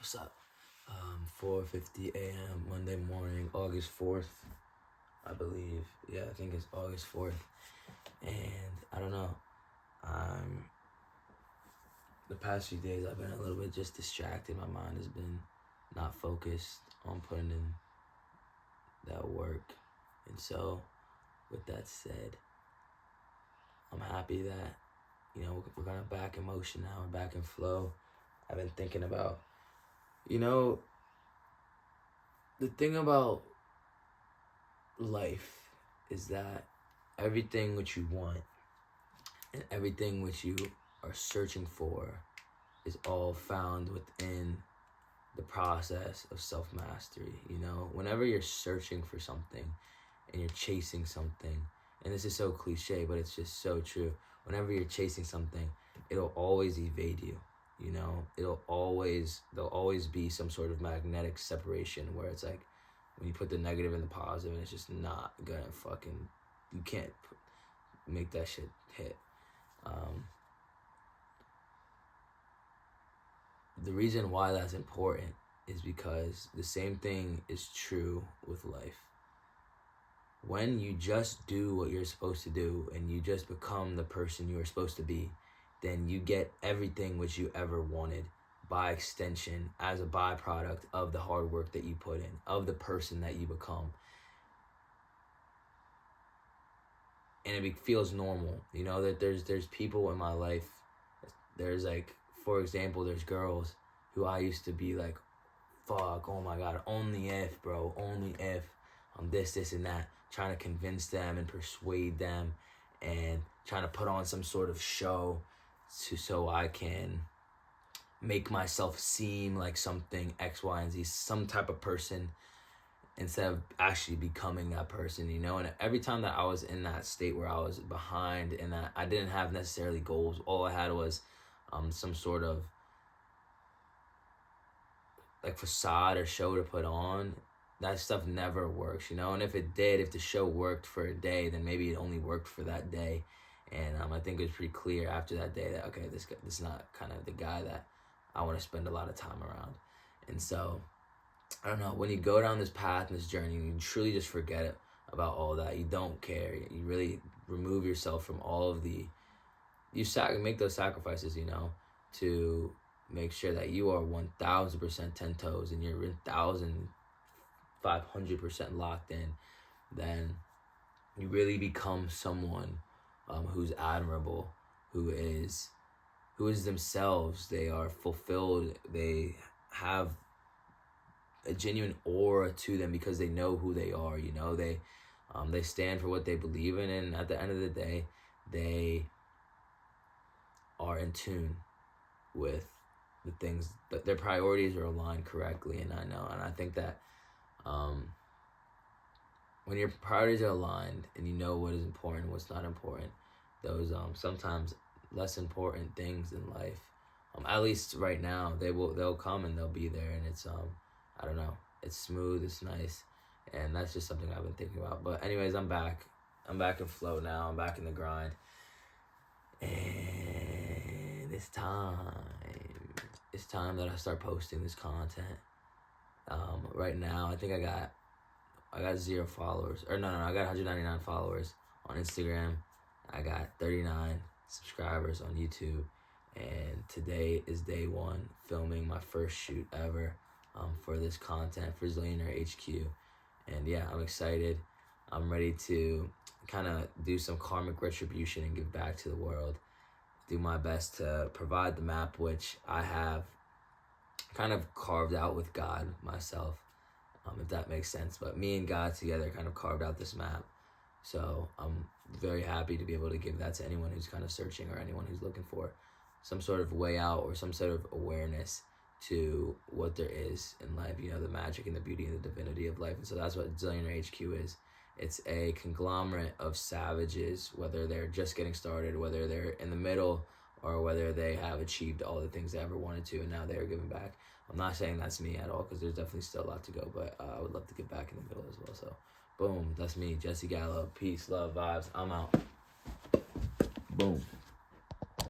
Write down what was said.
What's up? 4:50 a.m. Monday morning, August 4th, I believe. Yeah, I think it's August 4th. And I don't know. The past few days I've been a little bit just distracted. My mind has been not focused on putting in that work. And so, with that said, I'm happy that, we're kind of back in motion now. We're back in flow. I've been thinking about, the thing about life is that everything which you want and everything which you are searching for is all found within the process of self-mastery. Whenever you're searching for something and you're chasing something, and this is so cliche, but it's just so true. Whenever you're chasing something, it'll always evade you. There'll always be some sort of magnetic separation where it's like when you put the negative in the positive, and it's just not gonna you can't make that shit hit. The reason why that's important is because the same thing is true with life. When you just do what you're supposed to do and you just become the person you are supposed to be, then you get everything which you ever wanted by extension as a byproduct of the hard work that you put in, of the person that you become. And it feels normal, that there's people in my life. There's like, for example, there's girls who I used to be like, fuck, oh my God, only if, bro, only if I'm this, and that, trying to convince them and persuade them and trying to put on some sort of show so I can make myself seem like something X, Y, and Z, some type of person, instead of actually becoming that person, And every time that I was in that state where I was behind and that I didn't have necessarily goals, all I had was some sort of like facade or show to put on. That stuff never works, And if it did, if the show worked for a day, then maybe it only worked for that day. And I think it was pretty clear after that day that, okay, this is not kind of the guy that I want to spend a lot of time around. And so, I don't know, when you go down this path and this journey, you truly just forget about all that. You don't care. You really remove yourself from all of make those sacrifices, to make sure that you are 1,000% 10 toes and you're 1,500% locked in. Then you really become someone who's admirable, who is themselves. They are fulfilled. They have a genuine aura to them because they know who they are. They stand for what they believe in, and at the end of the day, they are in tune with the things that their priorities are aligned correctly. And I think that when your priorities are aligned and you know what is important and what's not important, those sometimes less important things in life, at least right now, they'll come and they'll be there, and it's I don't know, it's smooth, it's nice, and that's just something I've been thinking about. But anyways, I'm back in flow now. I'm back in the grind, and it's time that I start posting this content. Right now, I think I got 0 followers. Or no, I got 199 followers on Instagram. I got 39 subscribers on YouTube. And today is day 1, filming my first shoot ever for this content for Zillionaire HQ. And yeah, I'm excited. I'm ready to kind of do some karmic retribution and give back to the world. Do my best to provide the map which I have kind of carved out with God myself, if that makes sense. But me and God together kind of carved out this map. So I'm very happy to be able to give that to anyone who's kind of searching, or anyone who's looking for some sort of way out or some sort of awareness to what there is in life, the magic and the beauty and the divinity of life. And so that's what Zillionaire HQ is. It's a conglomerate of savages, whether they're just getting started, whether they're in the middle, or whether they have achieved all the things they ever wanted to, and now they are giving back. I'm not saying that's me at all, because there's definitely still a lot to go, but I would love to get back in the middle as well. So, boom, that's me, Jesse Gallo. Peace, love, vibes. I'm out. Boom.